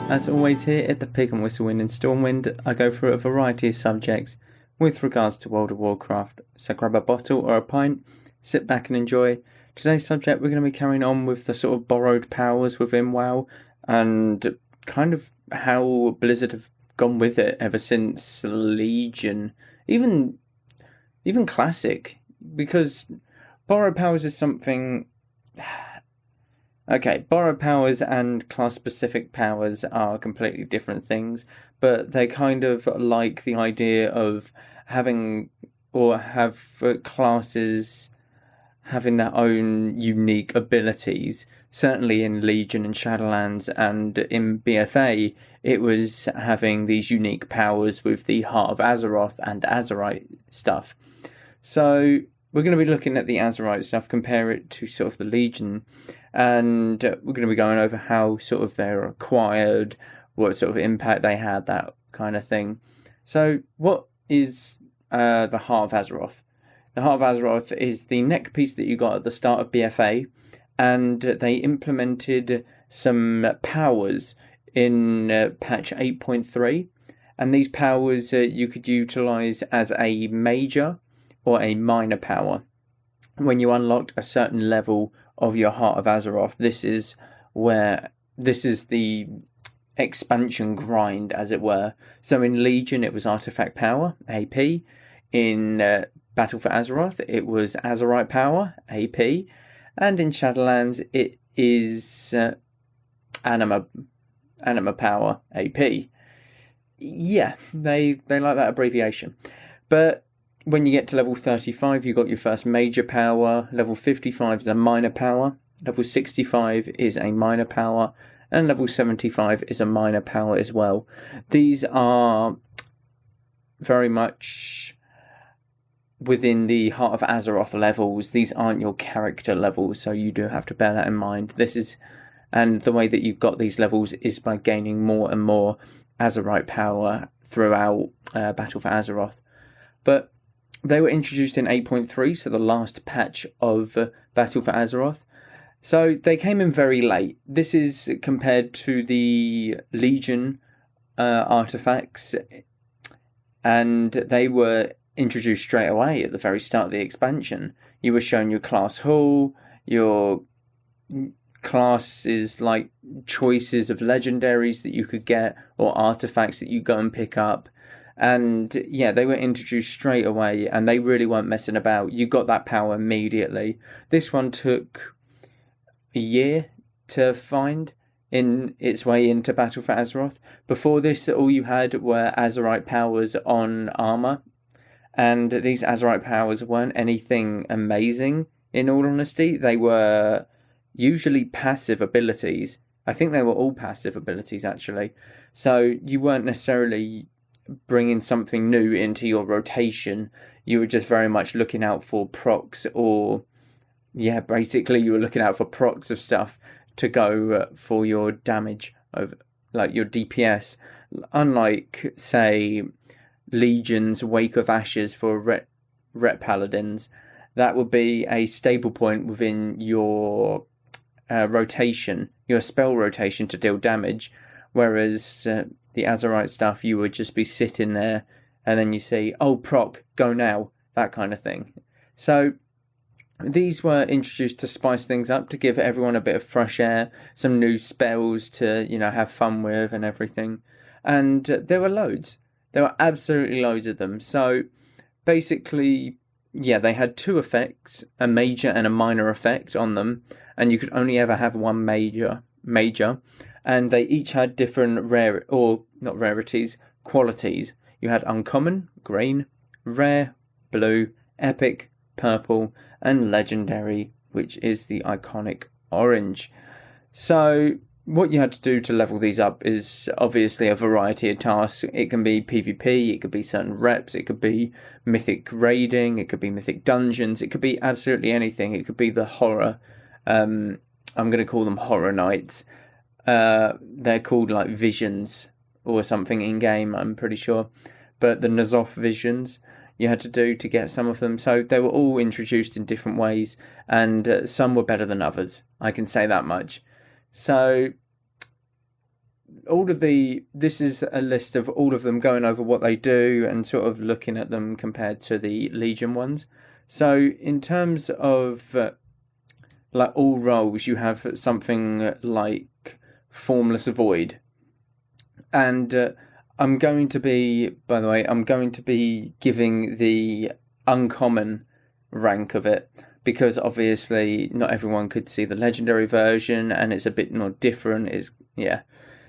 As always, here at the Pig and Whistle Wind and Stormwind, I go through a variety of subjects with regards to World of Warcraft. So grab a bottle or a pint, sit back and enjoy. Today's subject, we're going to be carrying on with the sort of borrowed powers within WoW and kind of how Blizzard have gone with it ever since Legion, even Classic, because borrowed powers is something... Okay, borrowed powers and class-specific powers are completely different things, but they kind of like the idea of having or have classes having their own unique abilities. Certainly in Legion and Shadowlands and in BFA, it was having these unique powers with the Heart of Azeroth and Azerite stuff. So we're going to be looking at the Azerite stuff, compare it to sort of the Legion, and we're going to be going over how sort of they're acquired, what sort of impact they had, that kind of thing. So what is the Heart of Azeroth? The Heart of Azeroth is the neck piece that you got at the start of BFA, and they implemented some powers in patch 8.3, and these powers you could utilise as a major or a minor power. When you unlocked a certain level of your Heart of Azeroth, this is the expansion grind, as it were. So in Legion it was Artifact Power, AP. In Battle for Azeroth it was Azerite Power, AP. And in Shadowlands it is Anima Power, AP. Yeah, they like that abbreviation. But when you get to level 35, you got your first major power. Level 55 is a minor power. Level 65 is a minor power. And level 75 is a minor power as well. These are very much within the Heart of Azeroth levels. These aren't your character levels, so you do have to bear that in mind. And the way that you've got these levels is by gaining more and more Azerite power throughout Battle for Azeroth. But they were introduced in 8.3, so the last patch of Battle for Azeroth. So they came in very late. This is compared to the Legion artifacts, and they were introduced straight away at the very start of the expansion. You were shown your class hall, your classes like choices of legendaries that you could get or artifacts that you go and pick up. And yeah, they were introduced straight away and they really weren't messing about. You got that power immediately. This one took a year to find in its way into Battle for Azeroth. Before this, all you had were Azerite powers on armor. And these Azerite powers weren't anything amazing, in all honesty. They were usually passive abilities. I think they were all passive abilities, actually. So you weren't necessarily bringing something new into your rotation. You were just very much looking out for procs, or basically you were looking out for procs of stuff to go for your damage, over like your DPS. Unlike, say, Legion's Wake of Ashes for Ret Paladins, that would be a stable point within your rotation, your spell rotation to deal damage, whereas the Azerite stuff, you would just be sitting there and then you see, oh, proc, go now, that kind of thing. So these were introduced to spice things up, to give everyone a bit of fresh air, some new spells to, have fun with and everything. And there were loads. There were absolutely loads of them. So basically, they had two effects, a major and a minor effect on them, and you could only ever have one major. And they each had different qualities. You had uncommon, green, rare, blue, epic, purple, and legendary, which is the iconic orange. So what you had to do to level these up is obviously a variety of tasks. It can be PvP, it could be certain reps, it could be mythic raiding, it could be mythic dungeons, it could be absolutely anything. It could be the horror. I'm going to call them horror nights. They're called like visions or something in game, I'm pretty sure. But the N'Zoth visions you had to do to get some of them. So they were all introduced in different ways, and some were better than others. I can say that much. So this is a list of all of them, going over what they do and sort of looking at them compared to the Legion ones. So in terms of like all roles, you have something like Formless Void. And I'm going to be giving the uncommon rank of it, because obviously not everyone could see the legendary version and it's a bit more different.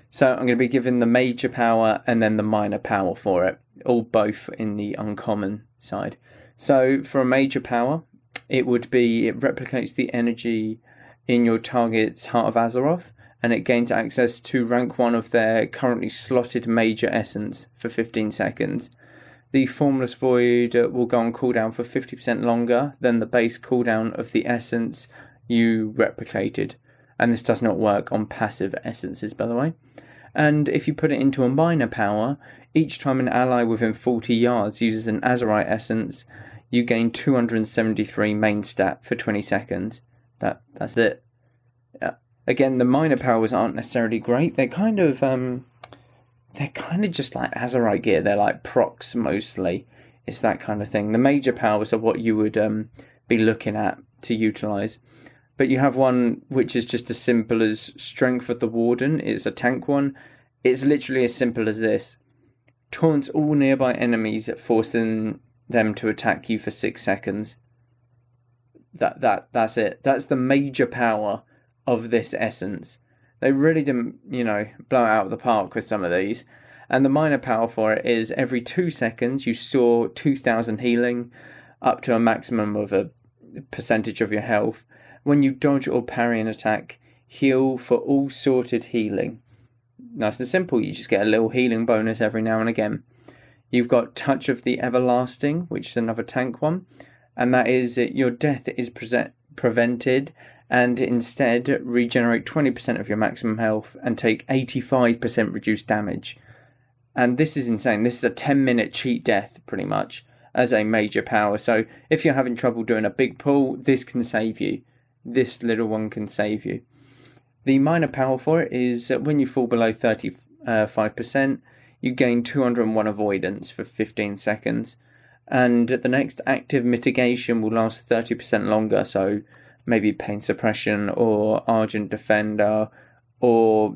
So I'm going to be giving the major power and then the minor power for it, all both in the uncommon side. So for a major power, it replicates the energy in your target's Heart of Azeroth, and it gains access to rank 1 of their currently slotted major essence for 15 seconds. The Formless Void will go on cooldown for 50% longer than the base cooldown of the essence you replicated. And this does not work on passive essences, by the way. And if you put it into a minor power, each time an ally within 40 yards uses an Azerite essence, you gain 273 main stat for 20 seconds. That's it. Yeah. Again, the minor powers aren't necessarily great. They're kind of just like Azerite gear. They're like procs mostly. It's that kind of thing. The major powers are what you would be looking at to utilise. But you have one which is just as simple as Strength of the Warden. It's a tank one. It's literally as simple as this. Taunts all nearby enemies, forcing them to attack you for 6 seconds. That's it. That's the major power of this essence. They really didn't, blow it out of the park with some of these. And the minor power for it is every 2 seconds you store 2,000 healing, up to a maximum of a percentage of your health. When you dodge or parry an attack, heal for all sorted healing. Nice and simple, you just get a little healing bonus every now and again. You've got Touch of the Everlasting, which is another tank one, and that is your death is prevented, and instead regenerate 20% of your maximum health and take 85% reduced damage. And this is insane. This is a 10-minute cheat death, pretty much, as a major power. So if you're having trouble doing a big pull, this can save you. This little one can save you. The minor power for it is when you fall below 35%, you gain 201 avoidance for 15 seconds. And the next active mitigation will last 30% longer, so maybe Pain Suppression or Argent Defender or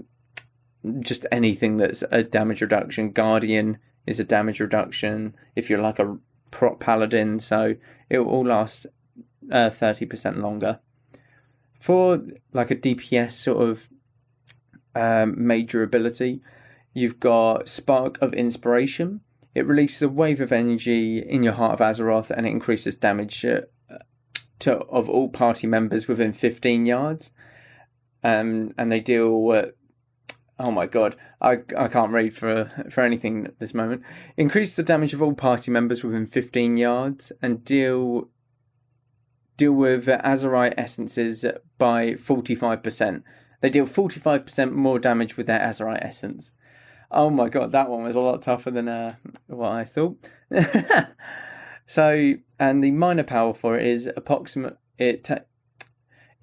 just anything that's a damage reduction. Guardian is a damage reduction if you're like a prop paladin, so it will all last 30% longer. For like a DPS sort of major ability, you've got Spark of Inspiration. It releases a wave of energy in your Heart of Azeroth and it increases damage of all party members within 15 yards. And they deal... oh my god, I can't read for anything at this moment. Increase the damage of all party members within 15 yards and deal with Azerite essences by 45%. They deal 45% more damage with their Azerite essence. Oh my god, that one was a lot tougher than what I thought. So, and the minor power for it is it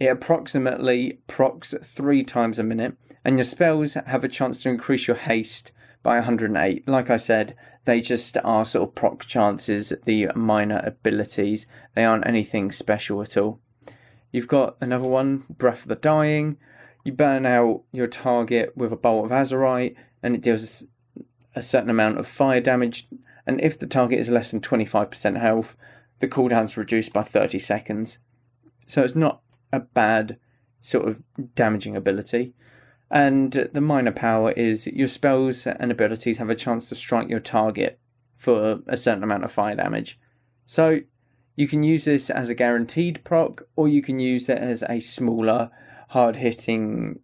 approximately procs 3 times a minute, and your spells have a chance to increase your haste by 108. Like I said, they just are sort of proc chances, the minor abilities. They aren't anything special at all. You've got another one, Breath of the Dying. You burn out your target with a bolt of Azerite, and it deals a certain amount of fire damage. And if the target is less than 25% health, the cooldown's reduced by 30 seconds. So it's not a bad sort of damaging ability. And the minor power is your spells and abilities have a chance to strike your target for a certain amount of fire damage. So you can use this as a guaranteed proc, or you can use it as a smaller, hard-hitting,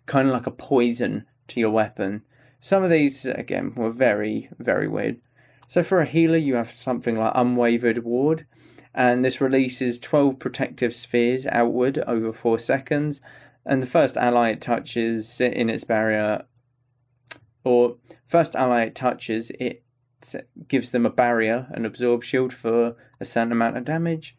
kind of like a poison to your weapon. Some of these, again, were very, very weird. So for a healer, you have something like Unwavered Ward, and this releases 12 protective spheres outward over 4 seconds, and the first ally it touches in its barrier, it gives them a barrier, an absorb shield for a certain amount of damage,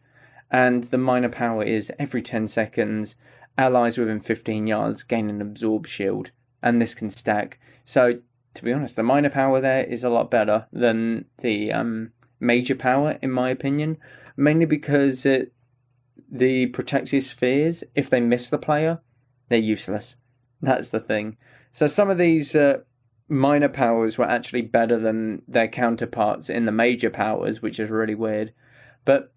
and the minor power is every 10 seconds, allies within 15 yards gain an absorb shield, and this can stack. So, to be honest, the minor power there is a lot better than the major power, in my opinion, mainly because the protective spheres, if they miss the player, they're useless. That's the thing. So some of these minor powers were actually better than their counterparts in the major powers, which is really weird. But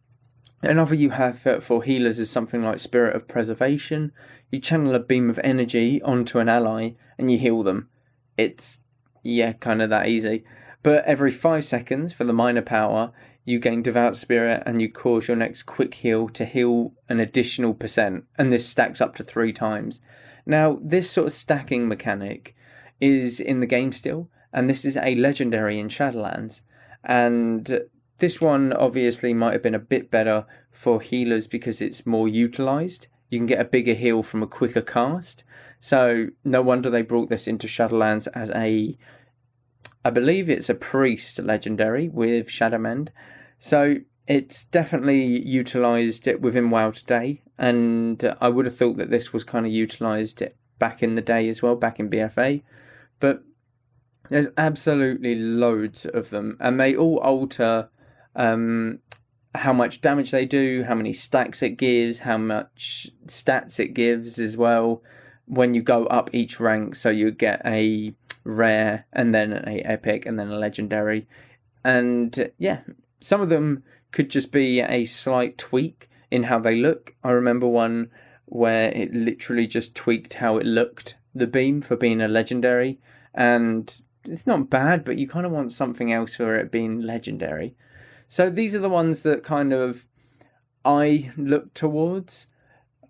another you have for healers is something like Spirit of Preservation. You channel a beam of energy onto an ally and you heal them. It's, kind of that easy. But every 5 seconds for the minor power, you gain Devout Spirit and you cause your next quick heal to heal an additional %. And this stacks up to 3 times. Now, this sort of stacking mechanic is in the game still. And this is a legendary in Shadowlands. And this one obviously might have been a bit better for healers because it's more utilised. You can get a bigger heal from a quicker cast. So no wonder they brought this into Shadowlands as I believe it's a priest legendary with Shadowmend. So it's definitely utilised within WoW today. And I would have thought that this was kind of utilised back in the day as well, back in BFA. But there's absolutely loads of them. And they all alter how much damage they do, how many stacks it gives, how much stats it gives as well when you go up each rank. So you get a rare and then an epic and then a legendary. And some of them could just be a slight tweak in how they look. I remember one where it literally just tweaked how it looked, the beam, for being a legendary. And it's not bad, but you kind of want something else for it being legendary. So these are the ones that kind of I look towards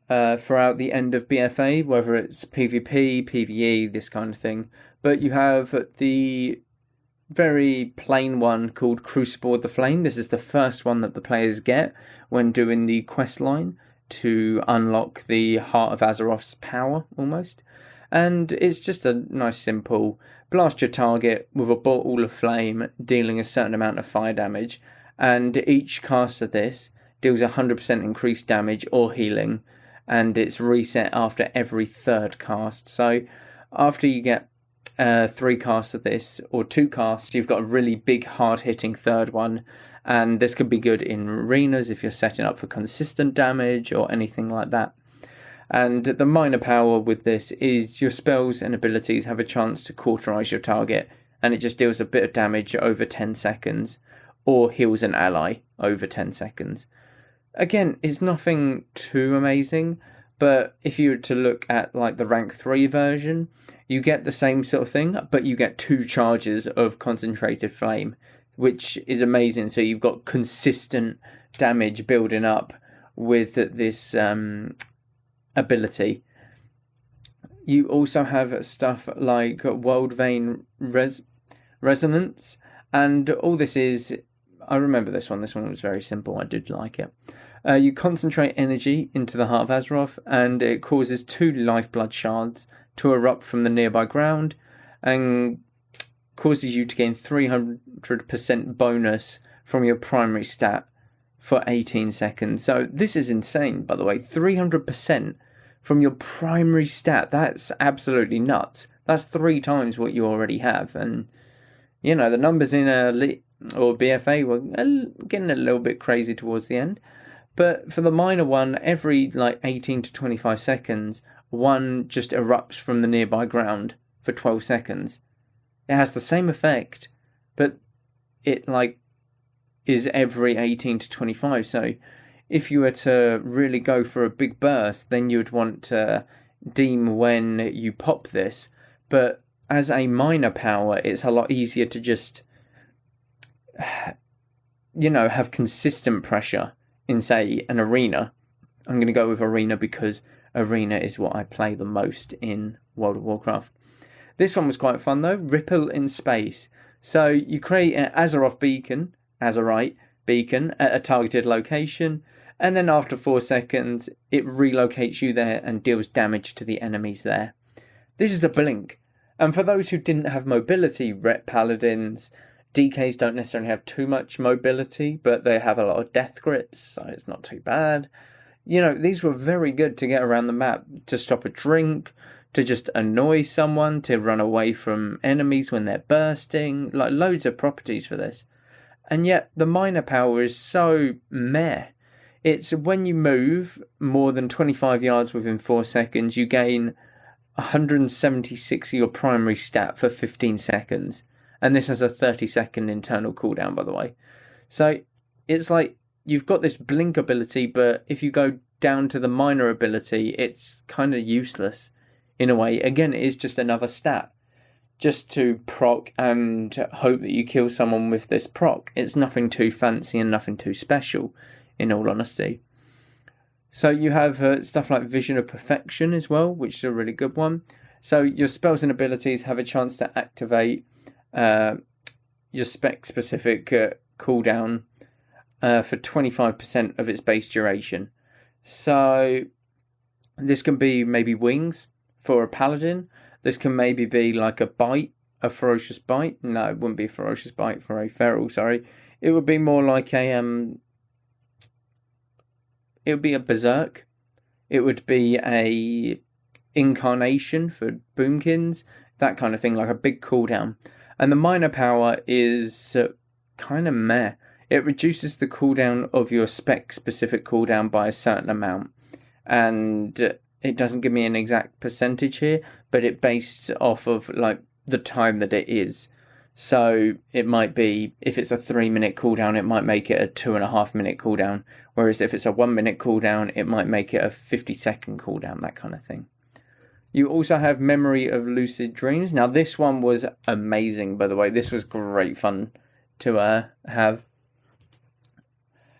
throughout the end of BFA, whether it's PvP, PvE, this kind of thing. But you have the very plain one called Crucible of the Flame. This is the first one that the players get when doing the quest line to unlock the Heart of Azeroth's power, almost. And it's just a nice simple blast your target with a ball of flame, dealing a certain amount of fire damage. And each cast of this deals 100% increased damage or healing, and it's reset after every third cast. So after you get 3 casts of this, or 2 casts, you've got a really big hard-hitting third one, and this could be good in arenas if you're setting up for consistent damage or anything like that. And the minor power with this is your spells and abilities have a chance to cauterize your target, and it just deals a bit of damage over 10 seconds, or heals an ally over 10 seconds. Again, it's nothing too amazing, but if you were to look at like the rank 3 version, you get the same sort of thing, but you get 2 charges of concentrated flame, which is amazing. So you've got consistent damage building up with this ability. You also have stuff like World Vein Resonance, and all this is, I remember this one was very simple, I did like it. You concentrate energy into the Heart of Azeroth, and it causes 2 lifeblood shards to erupt from the nearby ground, and causes you to gain 300% bonus from your primary stat for 18 seconds. So this is insane, by the way. 300% from your primary stat. That's absolutely nuts. That's 3 times what you already have. And, you know, the numbers in or BFA were getting a little bit crazy towards the end. But for the minor one, every 18 to 25 seconds, one just erupts from the nearby ground for 12 seconds. It has the same effect, but it is every 18 to 25. So if you were to really go for a big burst, then you would want to deem when you pop this. But as a minor power, it's a lot easier to just, have consistent pressure in, say, an arena. I'm going to go with arena because Arena is what I play the most in World of Warcraft. This one was quite fun though, Ripple in Space. So you create an Azerite beacon at a targeted location, and then after 4 seconds, it relocates you there and deals damage to the enemies there. This is a blink. And for those who didn't have mobility, Ret Paladins, DKs don't necessarily have too much mobility, but they have a lot of death grips, so it's not too bad. You know, these were very good to get around the map, to stop a drink, to just annoy someone, to run away from enemies when they're bursting, like loads of properties for this. And yet the minor power is so meh. It's when you move more than 25 yards within 4 seconds, you gain 176 of your primary stat for 15 seconds. And this has a 30-second internal cooldown, by the way. So it's like you've got this blink ability, but if you go down to the minor ability, it's kind of useless in a way. Again, it is just another stat, just to proc and hope that you kill someone with this proc. It's nothing too fancy and nothing too special, in all honesty. So you have stuff like Vision of Perfection as well, which is a really good one. So your spells and abilities have a chance to activate your spec-specific cooldown for 25% of its base duration. So this can be maybe Wings for a Paladin. This can maybe be like a bite, a ferocious bite. No, it wouldn't be a ferocious bite for a feral, sorry. It would be more like a it would be a berserk. It would be a incarnation for boomkins, that kind of thing, like a big cooldown. And the minor power is kind of meh. It reduces the cooldown of your spec-specific cooldown by a certain amount. And it doesn't give me an exact percentage here, but it based off of like the time that it is. So it might be, if it's a 3-minute cooldown, it might make it a 2.5-minute cooldown. Whereas if it's a 1-minute cooldown, it might make it a 50-second cooldown, that kind of thing. You also have Memory of Lucid Dreams. Now this one was amazing, by the way. This was great fun to have.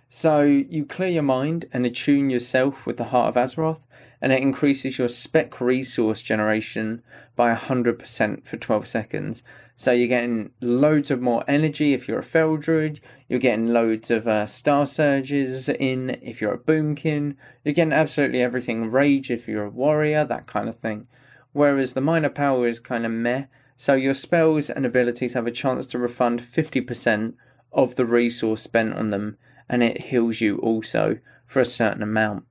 So you clear your mind and attune yourself with the Heart of Azeroth, and it increases your spec resource generation by 100% for 12 seconds. So you're getting loads of more energy if you're a Feral Druid, you're getting loads of Star Surges in if you're a Boomkin, you're getting absolutely everything, Rage if you're a Warrior, that kind of thing. Whereas the minor power is kind of meh, so your spells and abilities have a chance to refund 50% of the resource spent on them, and it heals you also for a certain amount.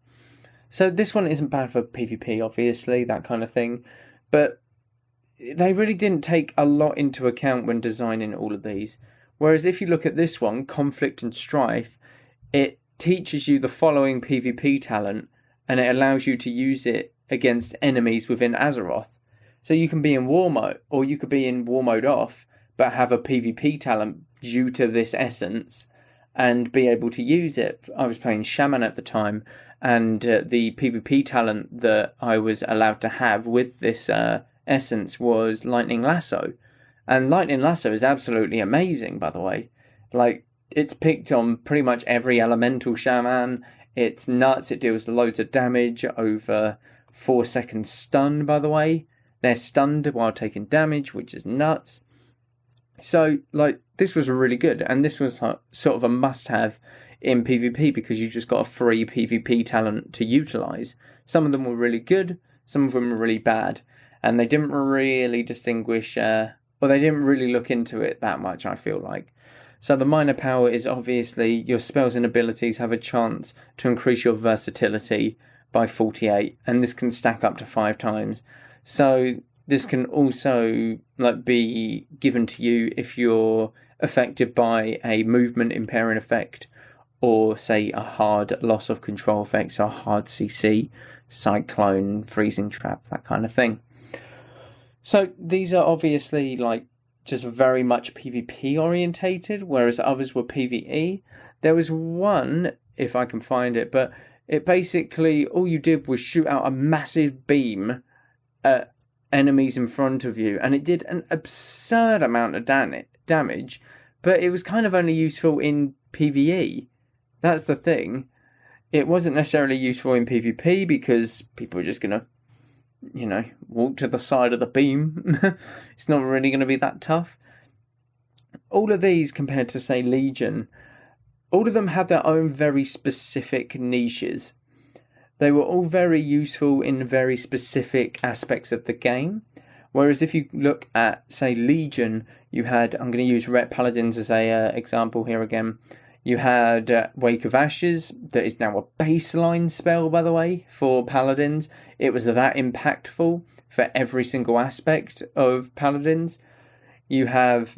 So this one isn't bad for PvP, obviously, that kind of thing, but they really didn't take a lot into account when designing all of these. Whereas if you look at this one, Conflict and Strife, it teaches you the following PvP talent, and it allows you to use it against enemies within Azeroth. So you can be in war mode, or you could be in war mode off, but have a PvP talent due to this essence, and be able to use it. I was playing Shaman at the time, and the PvP talent that I was allowed to have with this essence was Lightning Lasso. And Lightning Lasso is absolutely amazing, by the way. Like, it's picked on pretty much every elemental shaman. It's nuts. It deals loads of damage over 4 seconds stun, by the way. They're stunned while taking damage, which is nuts. So, like, this was really good. And this was sort of a must-have in PvP because you just got a free PvP talent to utilize. Some of them were really good. Some of them were really bad. And they didn't really distinguish, they didn't really look into it that much, I feel like. So the minor power is obviously your spells and abilities have a chance to increase your versatility by 48, and this can stack up to 5 times. So this can also be given to you if you're affected by a movement impairing effect, or say a hard loss of control effect, so a hard CC, cyclone, freezing trap, that kind of thing. So these are obviously just very much PvP orientated, whereas others were PvE. There was one, if I can find it, but it basically, all you did was shoot out a massive beam at enemies in front of you, and it did an absurd amount of damage, but it was kind of only useful in PvE. That's the thing. it wasn't necessarily useful in PvP because people are just going to, walk to the side of the beam. It's not really going to be that tough. All of these, compared to, say, Legion, all of them had their own very specific niches. They were all very useful in very specific aspects of the game. Whereas if you look at, say, Legion, you had, I'm going to use Ret Paladins as a example here again. You had Wake of Ashes, that is now a baseline spell, by the way, for Paladins. It was that impactful for every single aspect of Paladins. You have,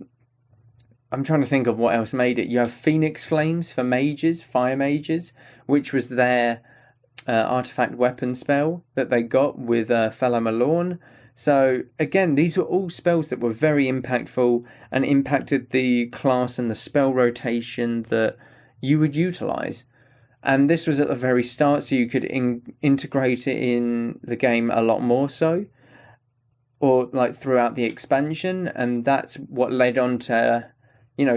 I'm trying to think of what else made it. You have Phoenix Flames for mages, fire mages, which was their artifact weapon spell that they got with Fellow Malorn. So again, these were all spells that were very impactful and impacted the class and the spell rotation that you would utilize. And this was at the very start, so you could integrate it in the game a lot more so, or like throughout the expansion. And that's what led on to,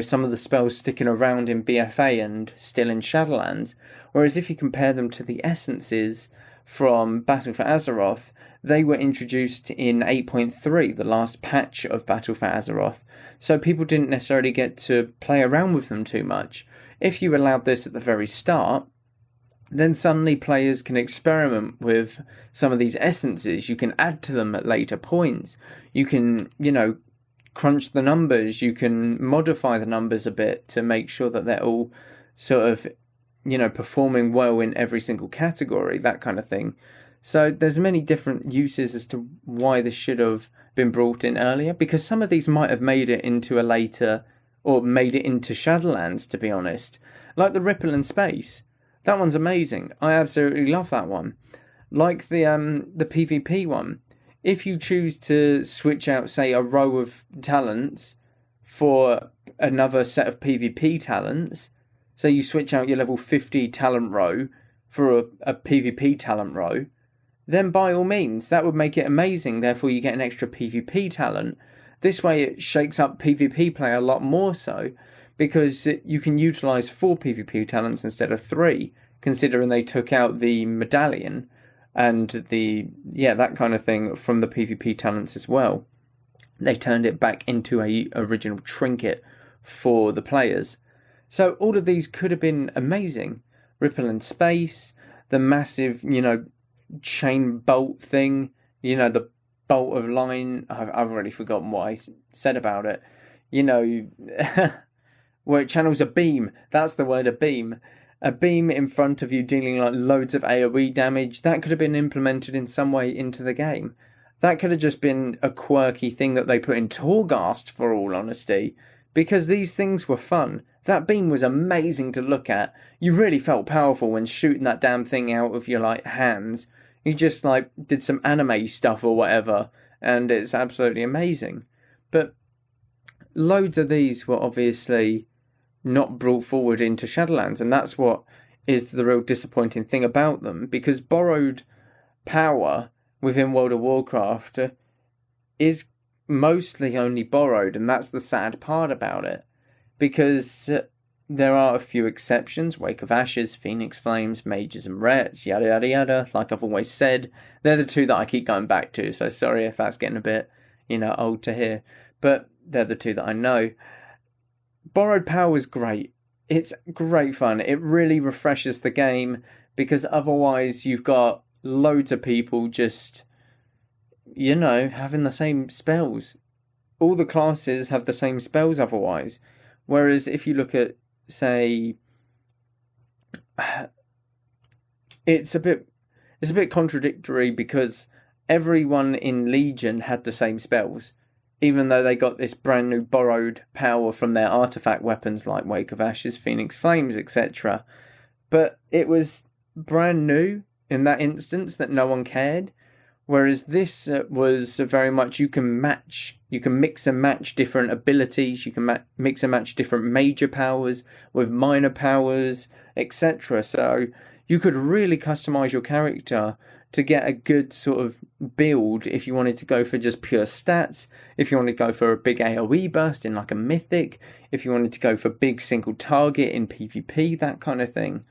some of the spells sticking around in BFA and still in Shadowlands. Whereas if you compare them to the essences from Battle for Azeroth, they were introduced in 8.3, the last patch of Battle for Azeroth, so people didn't necessarily get to play around with them too much. If you allowed this at the very start, then suddenly players can experiment with some of these essences. You can add to them at later points. You can, crunch the numbers. You can modify the numbers a bit to make sure that they're all sort of, performing well in every single category, that kind of thing. So there's many different uses as to why this should have been brought in earlier, because some of these might have made it into a later, or made it into Shadowlands, to be honest. Like the Ripple in Space. That one's amazing. I absolutely love that one. Like the PvP one. If you choose to switch out, say, a row of talents for another set of PvP talents, so you switch out your level 50 talent row for a PvP talent row, then by all means, that would make it amazing. Therefore, you get an extra PvP talent. This way, it shakes up PvP play a lot more so, because you can utilise 4 PvP talents instead of 3, considering they took out the medallion and that kind of thing from the PvP talents as well. They turned it back into a original trinket for the players. So all of these could have been amazing. Ripple in Space, the massive, chain bolt thing, the bolt of line. I've already forgotten what I said about it. Where it channels a beam. That's the word, a beam. A beam in front of you dealing like loads of AoE damage. That could have been implemented in some way into the game. That could have just been a quirky thing that they put in Torghast, for all honesty. Because these things were fun. That beam was amazing to look at. You really felt powerful when shooting that damn thing out of your hands. You just did some anime stuff or whatever, and it's absolutely amazing. But loads of these were obviously not brought forward into Shadowlands, and that's what is the real disappointing thing about them, because borrowed power within World of Warcraft is mostly only borrowed, and that's the sad part about it, because there are a few exceptions. Wake of Ashes, Phoenix Flames, Mages and Rets, yada yada yada. Like I've always said, they're the two that I keep going back to, so sorry if that's getting a bit, old to hear, but they're the two that I know. Borrowed power is great. It's great fun. It really refreshes the game, because otherwise you've got loads of people just, having the same spells. All the classes have the same spells otherwise. Whereas if you look at, say, it's a bit contradictory, because everyone in Legion had the same spells, even though they got this brand new borrowed power from their artifact weapons like Wake of Ashes, Phoenix Flames, etc. But it was brand new in that instance that no one cared. Whereas this was very much, you can mix and match different abilities, you can mix and match different major powers with minor powers, etc. So you could really customize your character to get a good sort of build if you wanted to go for just pure stats, if you wanted to go for a big AoE burst in like a mythic, if you wanted to go for big single target in PvP, that kind of thing.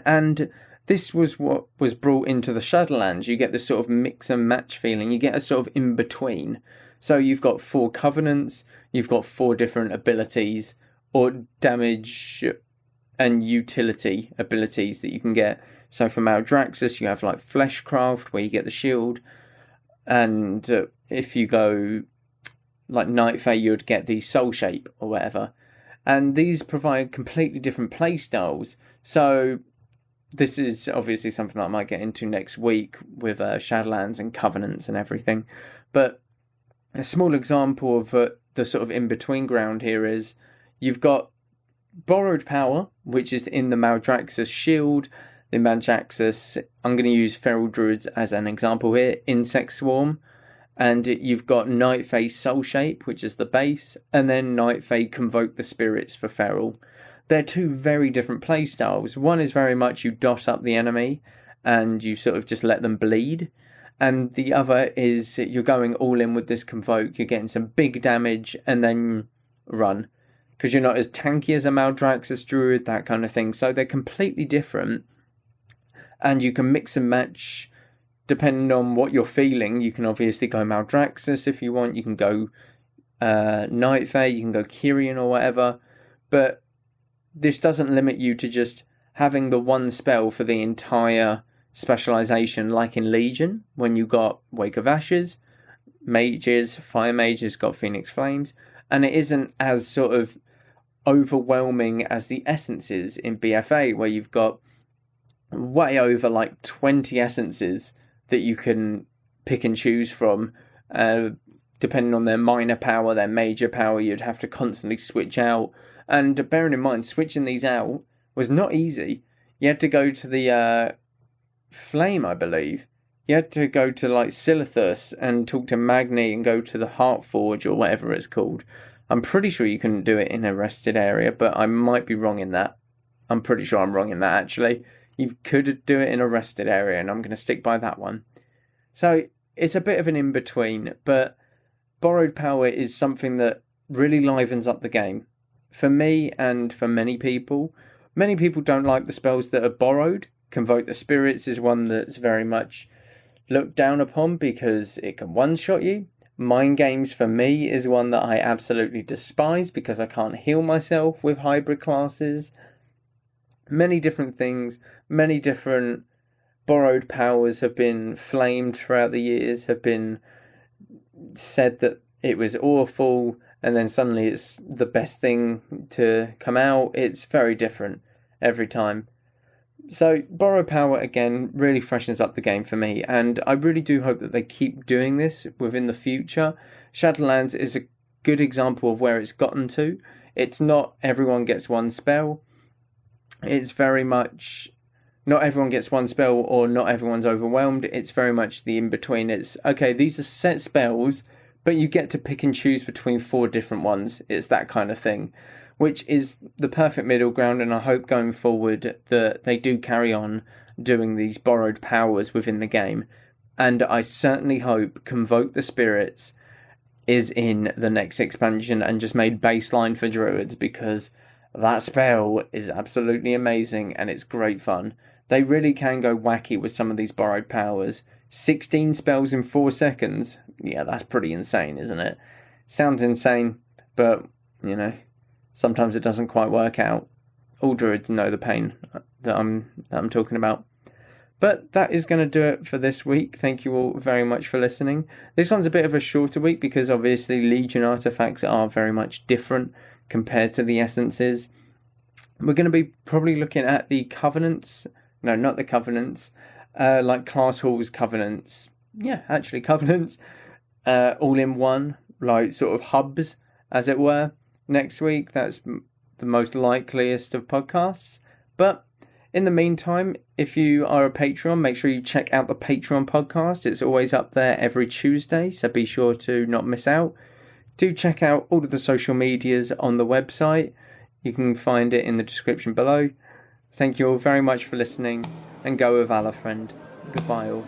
And this was what was brought into the Shadowlands. You get this sort of mix and match feeling. You get a sort of in-between. So you've got 4 covenants, you've got 4 different abilities, or damage and utility abilities that you can get. So for Maldraxxus, you have like Fleshcraft, where you get the shield. And if you go like Night Fae, you'd get the Soul Shape or whatever. And these provide completely different playstyles. So this is obviously something that I might get into next week with Shadowlands and Covenants and everything. But a small example of the sort of in-between ground here is you've got Borrowed Power, which is in the Maldraxxus shield. The Maldraxxus, I'm going to use Feral Druids as an example here, Insect Swarm. And you've got Night Fae Soul Shape, which is the base, and then Night Fae Convoke the Spirits for Feral. They're 2 very different playstyles. One is very much you dot up the enemy and you sort of just let them bleed. And the other is you're going all in with this Convoke, you're getting some big damage and then run. Because you're not as tanky as a Maldraxxus Druid, that kind of thing. So they're completely different. And you can mix and match depending on what you're feeling. You can obviously go Maldraxxus if you want. You can go Night Fae, you can go Kyrian or whatever. But this doesn't limit you to just having the one spell for the entire specialization, like in Legion, when you got Wake of Ashes, Mages, Fire Mages got Phoenix Flames. And it isn't as sort of overwhelming as the essences in BFA, where you've got way over like 20 essences that you can pick and choose from, depending on their minor power, their major power. You'd have to constantly switch out, and bearing in mind switching these out was not easy. You had to go to the Flame, I believe. You had to go to like Silithus and talk to Magni and go to the Heartforge or whatever it's called. I'm pretty sure you couldn't do it in a rested area, but I might be wrong in that. I'm pretty sure I'm wrong in that, actually. You could do it in a rested area, and I'm going to stick by that one. So it's a bit of an in-between, but Borrowed Power is something that really livens up the game. For me and for many people don't like the spells that are borrowed. Convoke the Spirits is one that's very much looked down upon because it can one-shot you. Mind Games for me is one that I absolutely despise because I can't heal myself with hybrid classes. Many different things, many different borrowed powers have been flamed throughout the years, have been said that it was awful, and then suddenly it's the best thing to come out. It's very different every time. So borrowed power, again, really freshens up the game for me, and I really do hope that they keep doing this within the future. Shadowlands is a good example of where it's gotten to. It's not everyone gets one spell. It's very much not everyone gets one spell or not everyone's overwhelmed. It's very much the in-between. It's, okay, these are set spells, but you get to pick and choose between 4 different ones. It's that kind of thing, which is the perfect middle ground, and I hope going forward that they do carry on doing these borrowed powers within the game. And I certainly hope Convoke the Spirits is in the next expansion and just made baseline for Druids, because that spell is absolutely amazing and it's great fun. They really can go wacky with some of these borrowed powers. 16 spells in 4 seconds. Yeah, that's pretty insane, isn't it? Sounds insane, but, you know, sometimes it doesn't quite work out. All Druids know the pain that I'm talking about. But that is going to do it for this week. Thank you all very much for listening. This one's a bit of a shorter week because obviously Legion artifacts are very much different compared to the essences. We're going to be probably looking at the covenants. No, not the covenants. Like Class Hall's covenants. Yeah, actually covenants. All in one, like sort of hubs, as it were. Next week, that's the most likeliest of podcasts. But in the meantime, if you are a Patreon, make sure you check out the Patreon podcast. It's always up there every Tuesday, so be sure to not miss out. Do check out all of the social medias on the website. You can find it in the description below. Thank you all very much for listening, and go with Valor, friend. Goodbye all.